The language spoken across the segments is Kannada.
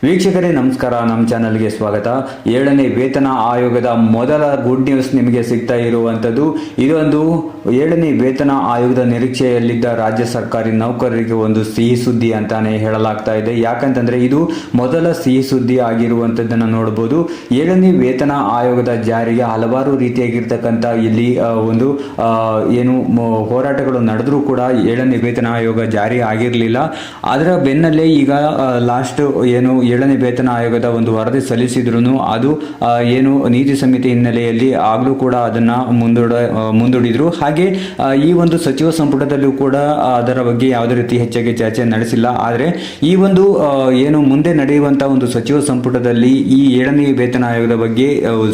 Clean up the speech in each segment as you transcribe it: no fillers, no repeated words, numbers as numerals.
ವೀಕ್ಷಕರೇ ನಮಸ್ಕಾರ, ನಮ್ಮ ಚಾನಲ್ಗೆ ಸ್ವಾಗತ. 7ನೇ ವೇತನ ಆಯೋಗದ ಮೊದಲ ಗುಡ್ ನ್ಯೂಸ್ ನಿಮಗೆ ಸಿಗ್ತಾ ಇರುವಂಥದ್ದು. ಇದೊಂದು 7ನೇ ವೇತನ ಆಯೋಗದ ನಿರೀಕ್ಷೆಯಲ್ಲಿದ್ದ ರಾಜ್ಯ ಸರ್ಕಾರಿ ನೌಕರರಿಗೆ ಒಂದು ಸಿಹಿ ಸುದ್ದಿ ಅಂತಾನೆ ಹೇಳಲಾಗ್ತಾ ಇದೆ. ಯಾಕಂತಂದ್ರೆ ಇದು ಮೊದಲ ಸಿಹಿ ಸುದ್ದಿ ಆಗಿರುವಂಥದ್ದನ್ನು ನೋಡಬಹುದು. 7ನೇ ವೇತನ ಆಯೋಗದ ಜಾರಿಗೆ ಹಲವಾರು ರೀತಿಯಾಗಿರ್ತಕ್ಕಂಥ ಇಲ್ಲಿ ಒಂದು ಏನು ಹೋರಾಟಗಳು ನಡೆದರೂ ಕೂಡ 7ನೇ ವೇತನ ಆಯೋಗ ಜಾರಿ ಆಗಿರಲಿಲ್ಲ. ಅದರ ಬೆನ್ನಲ್ಲೇ ಈಗ ಲಾಸ್ಟ್ ಏನು 7ನೇ ವೇತನ ಆಯೋಗದ ಒಂದು ವರದಿ ಸಲ್ಲಿಸಿದ್ರು ಅದು ಏನು ನೀತಿ ಸಮಿತಿ ಹಿನ್ನೆಲೆಯಲ್ಲಿ ಆಗಲೂ ಕೂಡ ಅದನ್ನ ಮುಂದೂಡಿದ್ರು. ಹಾಗೆ ಈ ಒಂದು ಸಚಿವ ಸಂಪುಟದಲ್ಲೂ ಕೂಡ ಅದರ ಬಗ್ಗೆ ಯಾವುದೇ ರೀತಿ ಹೆಚ್ಚಾಗಿ ಚರ್ಚೆ ನಡೆಸಿಲ್ಲ. ಆದರೆ ಈ ಒಂದು ಏನು ಮುಂದೆ ನಡೆಯುವಂತಹ ಒಂದು ಸಚಿವ ಸಂಪುಟದಲ್ಲಿ ಈ 7ನೇ ವೇತನ ಆಯೋಗದ ಬಗ್ಗೆ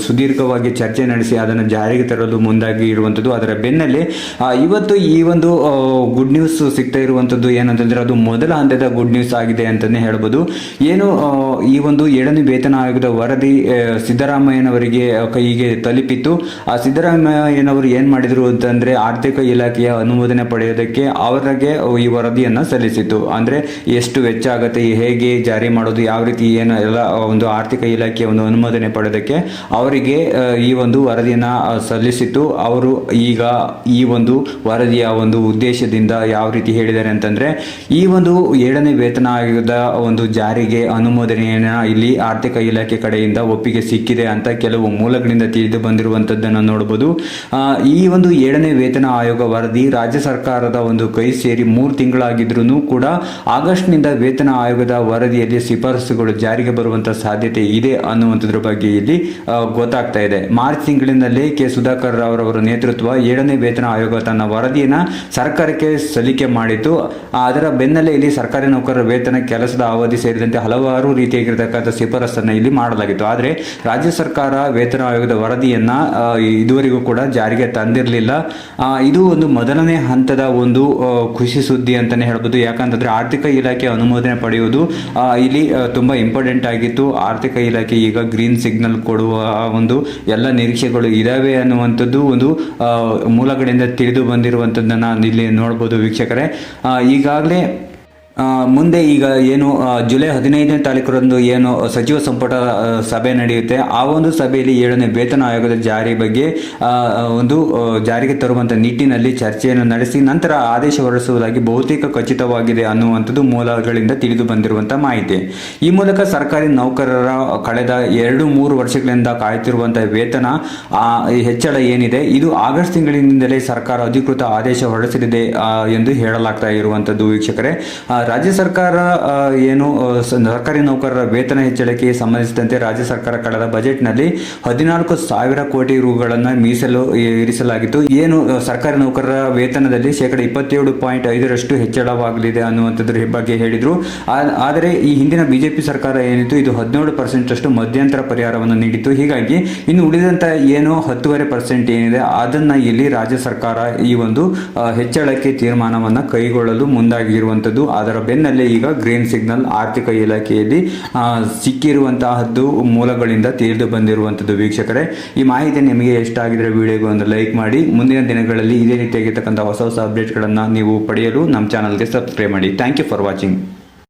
ಸುದೀರ್ಘವಾಗಿ ಚರ್ಚೆ ನಡೆಸಿ ಅದನ್ನು ಜಾರಿಗೆ ತರಲು ಮುಂದಾಗಿ ಇರುವಂಥದ್ದು. ಅದರ ಬೆನ್ನಲ್ಲೇ ಇವತ್ತು ಈ ಒಂದು ಗುಡ್ ನ್ಯೂಸ್ ಸಿಗ್ತಾ ಇರುವಂಥದ್ದು ಏನಂತಂದ್ರೆ ಅದು ಮೊದಲ ಹಂತದ ಗುಡ್ ನ್ಯೂಸ್ ಆಗಿದೆ ಅಂತಾನೆ ಹೇಳ್ಬೋದು. ಏನು ಈ ಒಂದು 7ನೇ ವೇತನ ಆಯೋಗದ ವರದಿ ಸಿದ್ದರಾಮಯ್ಯನವರಿಗೆ ಕೈಗೆ ತಲುಪಿತ್ತು. ಆ ಸಿದ್ದರಾಮಯ್ಯನವರು ಏನ್ ಮಾಡಿದ್ರು ಅಂತಂದ್ರೆ ಆರ್ಥಿಕ ಇಲಾಖೆಯ ಅನುಮೋದನೆ ಪಡೆಯೋದಕ್ಕೆ ಅವರಿಗೆ ಈ ವರದಿಯನ್ನ ಸಲ್ಲಿಸಿತ್ತು. ಅಂದ್ರೆ ಎಷ್ಟು ವೆಚ್ಚ ಆಗುತ್ತೆ, ಹೇಗೆ ಜಾರಿ ಮಾಡೋದು, ಯಾವ ರೀತಿ ಏನು ಎಲ್ಲ ಒಂದು ಆರ್ಥಿಕ ಇಲಾಖೆಯ ಒಂದು ಅನುಮೋದನೆ ಪಡೆಯೋದಕ್ಕೆ ಅವರಿಗೆ ಈ ಒಂದು ವರದಿಯನ್ನ ಸಲ್ಲಿಸಿತ್ತು. ಅವರು ಈಗ ಈ ಒಂದು ವರದಿಯ ಒಂದು ಉದ್ದೇಶದಿಂದ ಯಾವ ರೀತಿ ಹೇಳಿದ್ದಾರೆ ಅಂತಂದ್ರೆ ಈ ಒಂದು 7ನೇ ವೇತನ ಆಯೋಗದ ಒಂದು ಜಾರಿಗೆ ಅನುಮೋದನೆಯನ್ನ ಇಲ್ಲಿ ಆರ್ಥಿಕ ಇಲಾಖೆ ಕಡೆಯಿಂದ ಒಪ್ಪಿಗೆ ಸಿಕ್ಕಿದೆ ಅಂತ ಕೆಲವು ಮೂಲಗಳಿಂದ ತಿಳಿದು ಬಂದಿರುವಂತದ್ದನ್ನು ನೋಡಬಹುದು. ಈ ಒಂದು 7ನೇ ವೇತನ ಆಯೋಗ ವರದಿ ರಾಜ್ಯ ಸರ್ಕಾರದ ಒಂದು ಕೈ ಸೇರಿ 3 ತಿಂಗಳಾಗಿದ್ರೂ ಕೂಡ ಆಗಸ್ಟ್ ನಿಂದ ವೇತನ ಆಯೋಗದ ವರದಿಯಲ್ಲಿ ಶಿಫಾರಸುಗಳು ಜಾರಿಗೆ ಬರುವಂತಹ ಸಾಧ್ಯತೆ ಇದೆ ಅನ್ನುವಂಥದ್ರ ಬಗ್ಗೆ ಇಲ್ಲಿ ಗೊತ್ತಾಗ್ತಾ ಇದೆ. ಮಾರ್ಚ್ ತಿಂಗಳಿನಲ್ಲಿ ಕೆ ಸುಧಾಕರ್ ಅವರವರ ನೇತೃತ್ವ 7ನೇ ವೇತನ ಆಯೋಗ ತನ್ನ ವರದಿಯನ್ನ ಸರ್ಕಾರಕ್ಕೆ ಸಲ್ಲಿಕೆ ಮಾಡಿತ್ತು. ಅದರ ಬೆನ್ನಲ್ಲೇ ಇಲ್ಲಿ ಸರ್ಕಾರಿ ನೌಕರರ ವೇತನ, ಕೆಲಸದ ಅವಧಿ ಸೇರಿದಂತೆ ಹಲವಾರು ರೀತಿಯಾಗಿರ್ತಕ್ಕಂಥ ಶಿಫಾರಸನ್ನು ಇಲ್ಲಿ ಮಾಡಲಾಗಿತ್ತು. ಆದರೆ ರಾಜ್ಯ ಸರ್ಕಾರ ವೇತನ ಆಯೋಗದ ವರದಿಯನ್ನ ಇದುವರೆಗೂ ಕೂಡ ಜಾರಿಗೆ ತಂದಿರಲಿಲ್ಲ. ಇದು ಒಂದು ಮೊದಲನೇ ಹಂತದ ಒಂದು ಖುಷಿ ಸುದ್ದಿ ಅಂತಾನೆ ಹೇಳ್ಬೋದು. ಯಾಕಂತಂದ್ರೆ ಆರ್ಥಿಕ ಇಲಾಖೆ ಅನುಮೋದನೆ ಪಡೆಯುವುದು ಇಲ್ಲಿ ತುಂಬಾ ಇಂಪಾರ್ಟೆಂಟ್ ಆಗಿತ್ತು. ಆರ್ಥಿಕ ಇಲಾಖೆ ಈಗ ಗ್ರೀನ್ ಸಿಗ್ನಲ್ ಕೊಡುವ ಒಂದು ಎಲ್ಲ ನಿರೀಕ್ಷೆಗಳು ಇದಾವೆ ಅನ್ನುವಂಥದ್ದು ಒಂದು ಮೂಲಗಳಿಂದ ತಿಳಿದು ಬಂದಿರುವಂಥದ್ದನ್ನ ಇಲ್ಲಿ ನೋಡ್ಬೋದು ವೀಕ್ಷಕರೇ. ಈಗಾಗಲೇ ಮುಂದೆ ಈಗ ಏನು ಜುಲೈ 15ನೇ ತಾರೀಕರಂದು ಏನು ಸಚಿವ ಸಂಪುಟ ಸಭೆ ನಡೆಯುತ್ತೆ, ಆ ಒಂದು ಸಭೆಯಲ್ಲಿ 7ನೇ ವೇತನ ಆಯೋಗದ ಜಾರಿ ಬಗ್ಗೆ ಒಂದು ಜಾರಿಗೆ ತರುವಂಥ ನಿಟ್ಟಿನಲ್ಲಿ ಚರ್ಚೆಯನ್ನು ನಡೆಸಿ ನಂತರ ಆದೇಶ ಹೊರಡಿಸುವುದಾಗಿ ಬಹುತೇಕ ಖಚಿತವಾಗಿದೆ ಅನ್ನುವಂಥದ್ದು ಮೂಲಗಳಿಂದ ತಿಳಿದು ಬಂದಿರುವಂಥ ಮಾಹಿತಿ. ಈ ಮೂಲಕ ಸರ್ಕಾರಿ ನೌಕರರ ಕಳೆದ 2-3 ವರ್ಷಗಳಿಂದ ಕಾಯುತ್ತಿರುವಂತಹ ವೇತನ ಹೆಚ್ಚಳ ಏನಿದೆ ಇದು ಆಗಸ್ಟ್ ತಿಂಗಳಿನಿಂದಲೇ ಸರ್ಕಾರ ಅಧಿಕೃತ ಆದೇಶ ಹೊರಡಿಸಲಿದೆ ಎಂದು ಹೇಳಲಾಗ್ತಾ ಇರುವಂಥದ್ದು ವೀಕ್ಷಕರೇ. ರಾಜ್ಯ ಸರ್ಕಾರ ಏನು ಸರ್ಕಾರಿ ನೌಕರರ ವೇತನ ಹೆಚ್ಚಳಕ್ಕೆ ಸಂಬಂಧಿಸಿದಂತೆ ರಾಜ್ಯ ಸರ್ಕಾರ ಕಳೆದ ಬಜೆಟ್ನಲ್ಲಿ 14,000 ಕೋಟಿ ರುಗಳನ್ನು ಮೀಸಲು ಇರಿಸಲಾಗಿತ್ತು. ಏನು ಸರ್ಕಾರಿ ನೌಕರರ ವೇತನದಲ್ಲಿ 27.5% ಹೆಚ್ಚಳವಾಗಲಿದೆ ಅನ್ನುವಂಥದ್ರ ಬಗ್ಗೆ ಹೇಳಿದ್ರು. ಆದರೆ ಈ ಹಿಂದಿನ ಬಿಜೆಪಿ ಸರ್ಕಾರ ಏನಿತ್ತು ಇದು 17% ಅಷ್ಟು ಮಧ್ಯಂತರ ಪರಿಹಾರವನ್ನು ನೀಡಿತ್ತು. ಹೀಗಾಗಿ ಇನ್ನು ಉಳಿದಂತ ಏನು 10.5% ಏನಿದೆ ಅದನ್ನ ಇಲ್ಲಿ ರಾಜ್ಯ ಸರ್ಕಾರ ಈ ಒಂದು ಹೆಚ್ಚಳಕ್ಕೆ ತೀರ್ಮಾನವನ್ನ ಕೈಗೊಳ್ಳಲು ಮುಂದಾಗಿರುವಂಥದ್ದು. ಅದರ ಬೆನ್ನಲ್ಲೇ ಈಗ ಗ್ರೀನ್ ಸಿಗ್ನಲ್ ಆರ್ಥಿಕ ಇಲಾಖೆಯಲ್ಲಿ ಸಿಕ್ಕಿರುವಂತಹದ್ದು ಮೂಲಗಳಿಂದ ತಿಳಿದು ಬಂದಿರುವಂಥದ್ದು ವೀಕ್ಷಕರೇ. ಈ ಮಾಹಿತಿ ನಿಮಗೆ ಇಷ್ಟ ಆಗಿದ್ರೆ ವಿಡಿಯೋಗೆ ಒಂದು ಲೈಕ್ ಮಾಡಿ. ಮುಂದಿನ ದಿನಗಳಲ್ಲಿ ಇದೇ ರೀತಿಯಾಗಿರ್ತಕ್ಕಂಥ ಹೊಸ ಅಪ್ಡೇಟ್ಗಳನ್ನು ನೀವು ಪಡೆಯಲು ನಮ್ಮ ಚಾನಲ್ಗೆ ಸಬ್ಸ್ಕ್ರೈಬ್ ಮಾಡಿ. Thank you for watching.